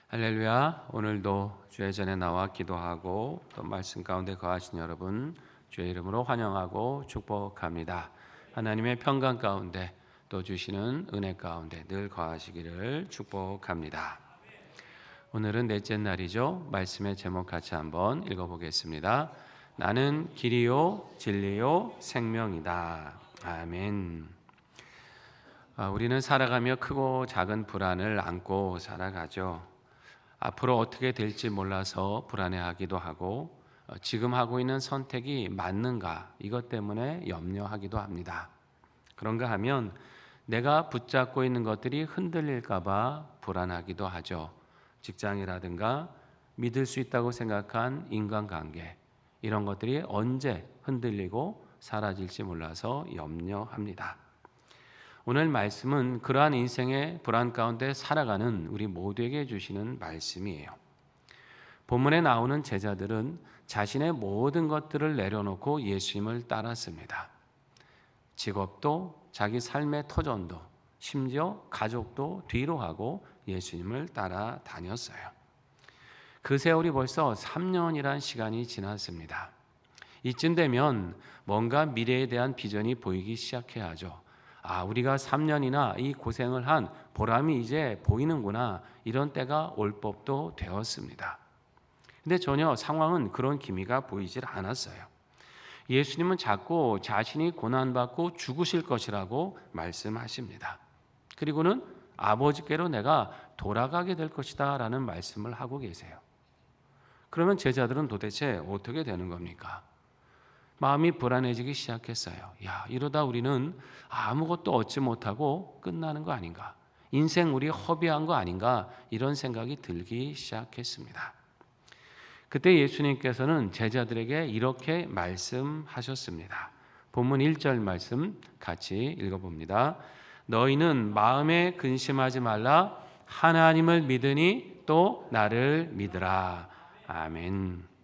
할렐루야. 오늘도 주의 전에 나와 기도하고 또 말씀 가운데 거하신 여러분 주의 이름으로 환영하고 축복합니다. 하나님의 평강 가운데 또 주시는 은혜 가운데 늘 거하시기를 축복합니다. 오늘은 넷째 날이죠. 말씀의 제목 같이 한번 읽어보겠습니다. 나는 길이요 진리요 생명이다. 아멘. 우리는 살아가며 크고 작은 불안을 안고 살아가죠. 앞으로 어떻게 될지 몰라서 불안해하기도 하고 지금 하고 있는 선택이 맞는가 이것 때문에 염려하기도 합니다. 그런가 하면 내가 붙잡고 있는 것들이 흔들릴까 봐 불안하기도 하죠. 직장이라든가 믿을 수 있다고 생각한 인간관계 이런 것들이 언제 흔들리고 사라질지 몰라서 염려합니다. 오늘 말씀은 그러한 인생의 불안 가운데 살아가는 우리 모두에게 주시는 말씀이에요. 본문에 나오는 제자들은 자신의 모든 것들을 내려놓고 예수님을 따랐습니다. 직업도 자기 삶의 터전도 심지어 가족도 뒤로 하고 예수님을 따라다녔어요. 그 세월이 벌써 3년이란 시간이 지났습니다. 이쯤 되면 뭔가 미래에 대한 비전이 보이기 시작해야 하죠. 우리가 3년이나 이 고생을 한 보람이 이제 보이는구나 이런 때가 올 법도 되었습니다. 근데 전혀 상황은 그런 기미가 보이질 않았어요. 예수님은 자꾸 자신이 고난받고 죽으실 것이라고 말씀하십니다. 그리고는 아버지께로 내가 돌아가게 될 것이다 라는 말씀을 하고 계세요. 그러면 제자들은 도대체 어떻게 되는 겁니까? 마음이 불안해지기 시작했어요. 이러다 우리는 아무것도 얻지 못하고 끝나는 거 아닌가? 인생 우리 허비한 거 아닌가? 이런 생각이 들기 시작했습니다. 그때 예수님께서는 제자들에게 이렇게 말씀하셨습니다. 본문 1절 말씀 같이 읽어봅니다. 너희는 마음에 근심하지 말라. 하나님을 믿으니 또 나를 믿으라. 아멘.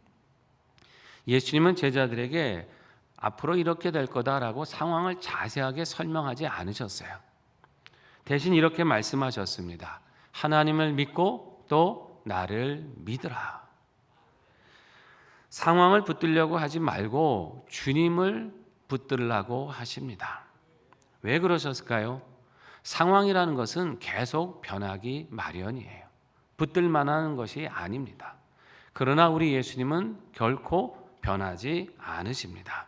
예수님은 제자들에게 앞으로 이렇게 될 거다라고 상황을 자세하게 설명하지 않으셨어요. 대신 이렇게 말씀하셨습니다. 하나님을 믿고 또 나를 믿으라. 상황을 붙들려고 하지 말고 주님을 붙들라고 하십니다. 왜 그러셨을까요? 상황이라는 것은 계속 변하기 마련이에요. 붙들 만한 것이 아닙니다. 그러나 우리 예수님은 결코 변하지 않으십니다.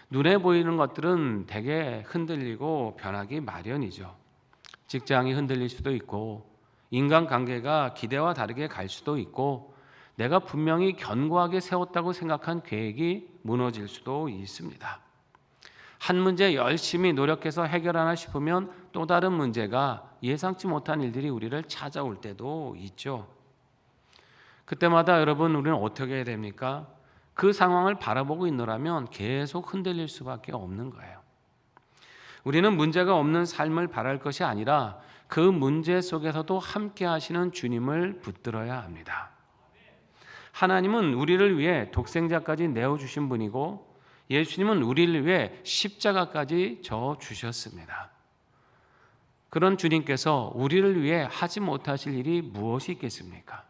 눈에 보이는 것들은 대개 흔들리고 변하기 마련이죠. 직장이 흔들릴 수도 있고 인간관계가 기대와 다르게 갈 수도 있고 내가 분명히 견고하게 세웠다고 생각한 계획이 무너질 수도 있습니다. 한 문제 열심히 노력해서 해결하나 싶으면 또 다른 문제가 예상치 못한 일들이 우리를 찾아올 때도 있죠. 그때마다 여러분 우리는 어떻게 해야 됩니까? 그 상황을 바라보고 있노라면 계속 흔들릴 수밖에 없는 거예요. 우리는 문제가 없는 삶을 바랄 것이 아니라 그 문제 속에서도 함께 하시는 주님을 붙들어야 합니다. 하나님은 우리를 위해 독생자까지 내어주신 분이고 예수님은 우리를 위해 십자가까지 져주셨습니다. 그런 주님께서 우리를 위해 하지 못하실 일이 무엇이 있겠습니까?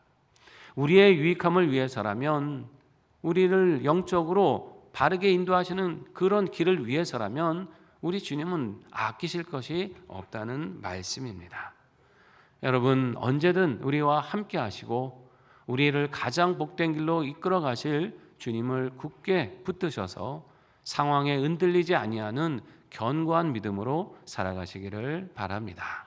우리의 유익함을 위해서라면 우리를 영적으로 바르게 인도하시는 그런 길을 위해서라면 우리 주님은 아끼실 것이 없다는 말씀입니다. 여러분 언제든 우리와 함께 하시고 우리를 가장 복된 길로 이끌어 가실 주님을 굳게 붙드셔서 상황에 흔들리지 아니하는 견고한 믿음으로 살아가시기를 바랍니다.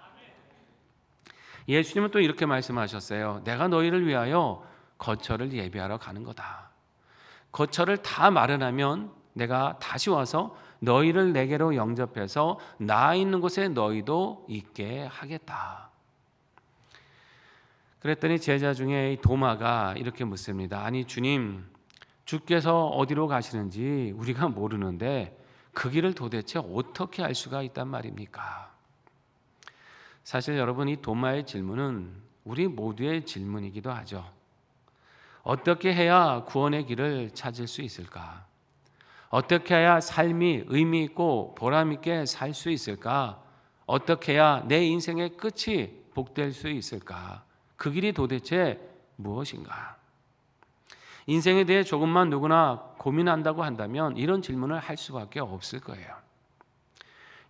예수님은 또 이렇게 말씀하셨어요. 내가 너희를 위하여 거처를 예비하러 가는 거다. 거처를 다 마련하면 내가 다시 와서 너희를 내게로 영접해서 나 있는 곳에 너희도 있게 하겠다. 그랬더니 제자 중에 도마가 이렇게 묻습니다. 아니 주님, 주께서 어디로 가시는지 우리가 모르는데 그 길을 도대체 어떻게 알 수가 있단 말입니까? 사실 여러분 이 도마의 질문은 우리 모두의 질문이기도 하죠. 어떻게 해야 구원의 길을 찾을 수 있을까? 어떻게 해야 삶이 의미 있고 보람 있게 살 수 있을까? 어떻게 해야 내 인생의 끝이 복될 수 있을까? 그 길이 도대체 무엇인가? 인생에 대해 조금만 누구나 고민한다고 한다면 이런 질문을 할 수밖에 없을 거예요.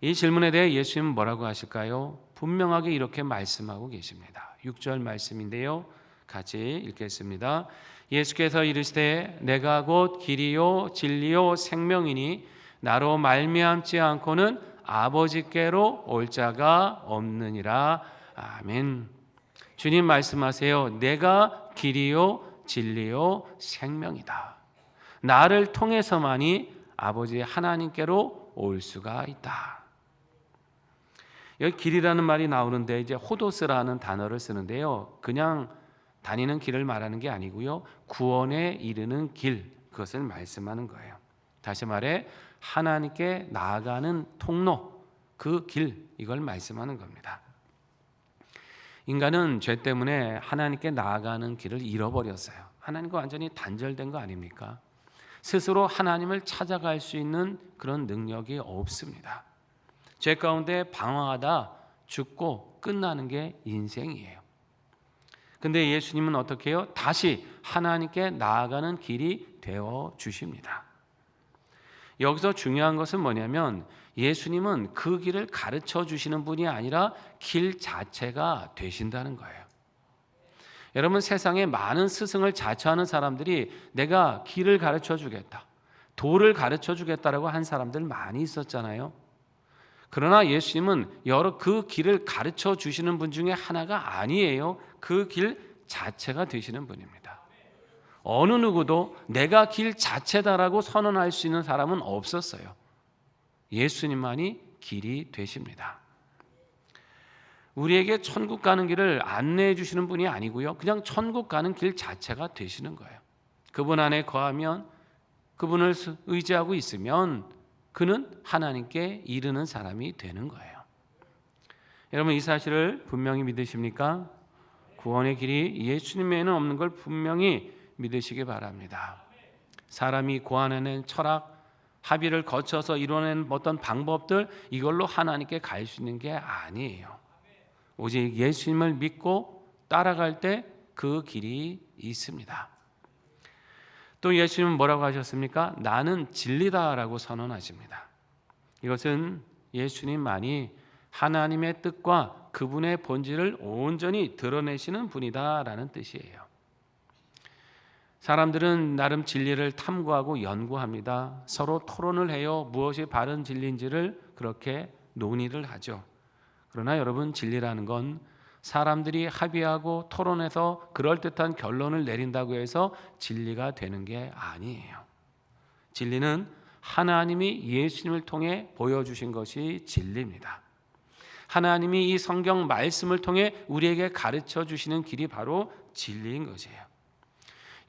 이 질문에 대해 예수님은 뭐라고 하실까요? 분명하게 이렇게 말씀하고 계십니다. 6절 말씀인데요. 같이 읽겠습니다. 예수께서 이르시되 내가 곧 길이요 진리요 생명이니 나로 말미암지 않고는 아버지께로 올 자가 없느니라. 아멘. 주님 말씀하세요. 내가 길이요 진리요 생명이다. 나를 통해서만이 아버지 하나님께로 올 수가 있다. 여기 길이라는 말이 나오는데 이제 호도스라는 단어를 쓰는데요. 그냥 다니는 길을 말하는 게 아니고요. 구원에 이르는 길, 그것을 말씀하는 거예요. 다시 말해 하나님께 나아가는 통로, 그 길, 이걸 말씀하는 겁니다. 인간은 죄 때문에 하나님께 나아가는 길을 잃어버렸어요. 하나님과 완전히 단절된 거 아닙니까? 스스로 하나님을 찾아갈 수 있는 그런 능력이 없습니다. 죄 가운데 방황하다 죽고 끝나는 게 인생이에요. 근데 예수님은 어떻게 해요? 다시 하나님께 나아가는 길이 되어 주십니다. 여기서 중요한 것은 뭐냐면 예수님은 그 길을 가르쳐 주시는 분이 아니라 길 자체가 되신다는 거예요. 여러분, 세상에 많은 스승을 자처하는 사람들이 내가 길을 가르쳐 주겠다, 도를 가르쳐 주겠다라고 한 사람들 많이 있었잖아요. 그러나 예수님은 여러 그 길을 가르쳐 주시는 분 중에 하나가 아니에요. 그 길 자체가 되시는 분입니다. 어느 누구도 내가 길 자체다라고 선언할 수 있는 사람은 없었어요. 예수님만이 길이 되십니다. 우리에게 천국 가는 길을 안내해 주시는 분이 아니고요. 그냥 천국 가는 길 자체가 되시는 거예요. 그분 안에 거하면, 그분을 의지하고 있으면 그는 하나님께 이르는 사람이 되는 거예요. 여러분, 이 사실을 분명히 믿으십니까? 구원의 길이 예수님 외에는 없는 걸 분명히 믿으시기 바랍니다. 사람이 고안해낸 철학, 합의를 거쳐서 이뤄낸 어떤 방법들, 이걸로 하나님께 갈 수 있는 게 아니에요. 오직 예수님을 믿고 따라갈 때 그 길이 있습니다. 또 예수님은 뭐라고 하셨습니까? 나는 진리다라고 선언하십니다. 이것은 예수님만이 하나님의 뜻과 그분의 본질을 온전히 드러내시는 분이다라는 뜻이에요. 사람들은 나름 진리를 탐구하고 연구합니다. 서로 토론을 해요. 무엇이 바른 진리인지를 그렇게 논의를 하죠. 그러나 여러분, 진리라는 건 사람들이 합의하고 토론해서 그럴듯한 결론을 내린다고 해서 진리가 되는 게 아니에요. 진리는 하나님이 예수님을 통해 보여주신 것이 진리입니다. 하나님이 이 성경 말씀을 통해 우리에게 가르쳐 주시는 길이 바로 진리인 것이에요.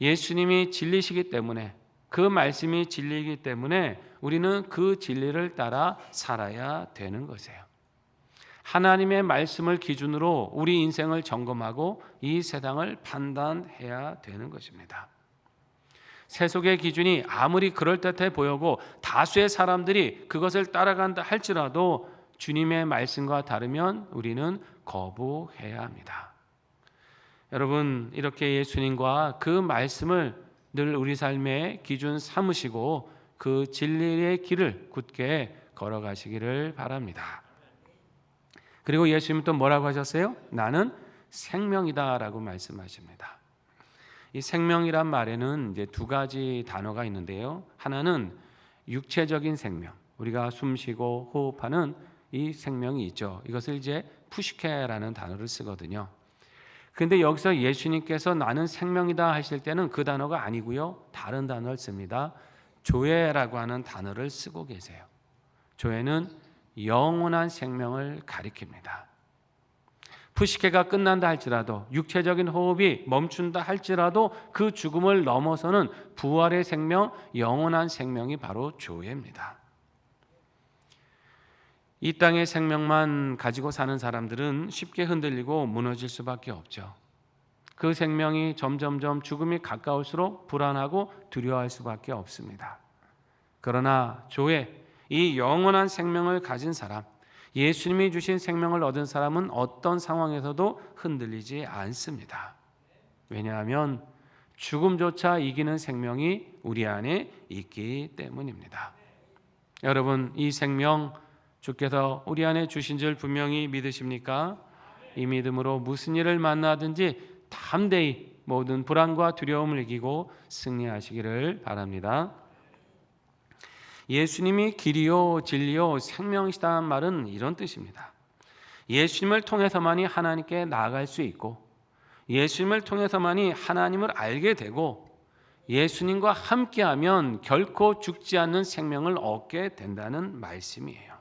예수님이 진리시기 때문에, 그 말씀이 진리이기 때문에 우리는 그 진리를 따라 살아야 되는 것이에요. 하나님의 말씀을 기준으로 우리 인생을 점검하고 이 세상을 판단해야 되는 것입니다. 세속의 기준이 아무리 그럴듯해 보이고 다수의 사람들이 그것을 따라간다 할지라도 주님의 말씀과 다르면 우리는 거부해야 합니다. 여러분, 이렇게 예수님과 그 말씀을 늘 우리 삶의 기준 삼으시고 그 진리의 길을 굳게 걸어가시기를 바랍니다. 그리고 예수님은 또 뭐라고 하셨어요? 나는 생명이다라고 말씀하십니다. 이 생명이란 말에는 이제 두 가지 단어가 있는데요. 하나는 육체적인 생명, 우리가 숨쉬고 호흡하는 이 생명이 있죠. 이것을 이제 푸시케라는 단어를 쓰거든요. 그런데 여기서 예수님께서 나는 생명이다 하실 때는 그 단어가 아니고요, 다른 단어를 씁니다. 조에라고 하는 단어를 쓰고 계세요. 조에는 영원한 생명을 가리킵니다. 푸시케가 끝난다 할지라도, 육체적인 호흡이 멈춘다 할지라도 그 죽음을 넘어서는 부활의 생명, 영원한 생명이 바로 조에입니다. 이 땅의 생명만 가지고 사는 사람들은 쉽게 흔들리고 무너질 수밖에 없죠. 그 생명이 점점점 죽음이 가까울수록 불안하고 두려워할 수밖에 없습니다. 그러나 조에, 이 영원한 생명을 가진 사람, 예수님이 주신 생명을 얻은 사람은 어떤 상황에서도 흔들리지 않습니다. 왜냐하면 죽음조차 이기는 생명이 우리 안에 있기 때문입니다. 여러분, 이 생명 주께서 우리 안에 주신 줄 분명히 믿으십니까? 이 믿음으로 무슨 일을 만나든지 담대히 모든 불안과 두려움을 이기고 승리하시기를 바랍니다. 예수님이 길이요 진리요 생명이시다는 말은 이런 뜻입니다. 예수님을 통해서만이 하나님께 나아갈 수 있고, 예수님을 통해서만이 하나님을 알게 되고, 예수님과 함께하면 결코 죽지 않는 생명을 얻게 된다는 말씀이에요.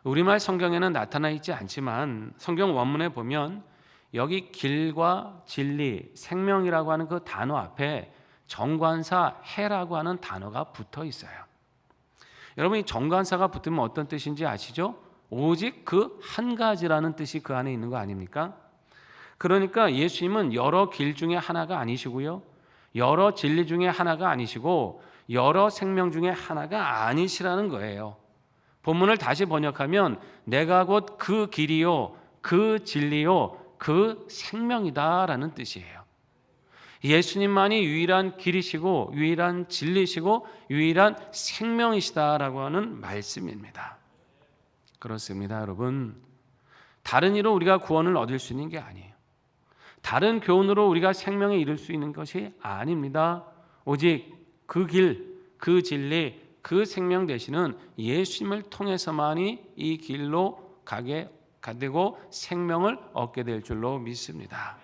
우리말 성경에는 나타나 있지 않지만 성경 원문에 보면 여기 길과 진리, 생명이라고 하는 그 단어 앞에 정관사 해라고 하는 단어가 붙어 있어요. 여러분, 이 정관사가 붙으면 어떤 뜻인지 아시죠? 오직 그 한 가지라는 뜻이 그 안에 있는 거 아닙니까? 그러니까 예수님은 여러 길 중에 하나가 아니시고요, 여러 진리 중에 하나가 아니시고, 여러 생명 중에 하나가 아니시라는 거예요. 본문을 다시 번역하면 내가 곧 그 길이요, 그 진리요, 그 생명이다라는 뜻이에요. 예수님만이 유일한 길이시고 유일한 진리시고 유일한 생명이시다라고 하는 말씀입니다. 그렇습니다, 여러분. 다른 이로 우리가 구원을 얻을 수 있는 게 아니에요. 다른 교훈으로 우리가 생명에 이를 수 있는 것이 아닙니다. 오직 그 길, 그 진리, 그 생명 되시는 예수님을 통해서만이 이 길로 가게 되고 생명을 얻게 될 줄로 믿습니다.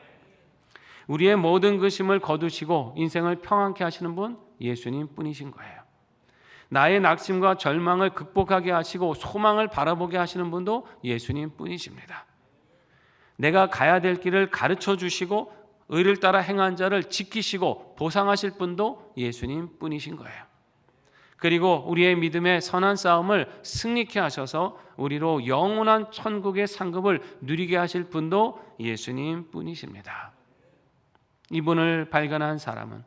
우리의 모든 근심을 거두시고 인생을 평안케 하시는 분 예수님 뿐이신 거예요. 나의 낙심과 절망을 극복하게 하시고 소망을 바라보게 하시는 분도 예수님 뿐이십니다. 내가 가야 될 길을 가르쳐 주시고 의를 따라 행한 자를 지키시고 보상하실 분도 예수님 뿐이신 거예요. 그리고 우리의 믿음의 선한 싸움을 승리케 하셔서 우리로 영원한 천국의 상급을 누리게 하실 분도 예수님 뿐이십니다. 이분을 발견한 사람은,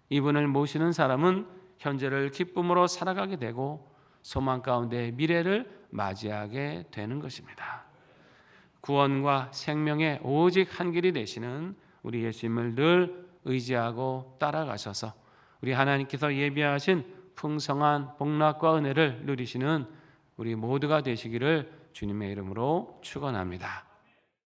이분을 모시는 사람은 현재를 기쁨으로 살아가게 되고 소망 가운데 미래를 맞이하게 되는 것입니다. 구원과 생명의 오직 한 길이 되시는 우리 예수님을 늘 의지하고 따라가셔서 우리 하나님께서 예비하신 풍성한 복락과 은혜를 누리시는 우리 모두가 되시기를 주님의 이름으로 축원합니다.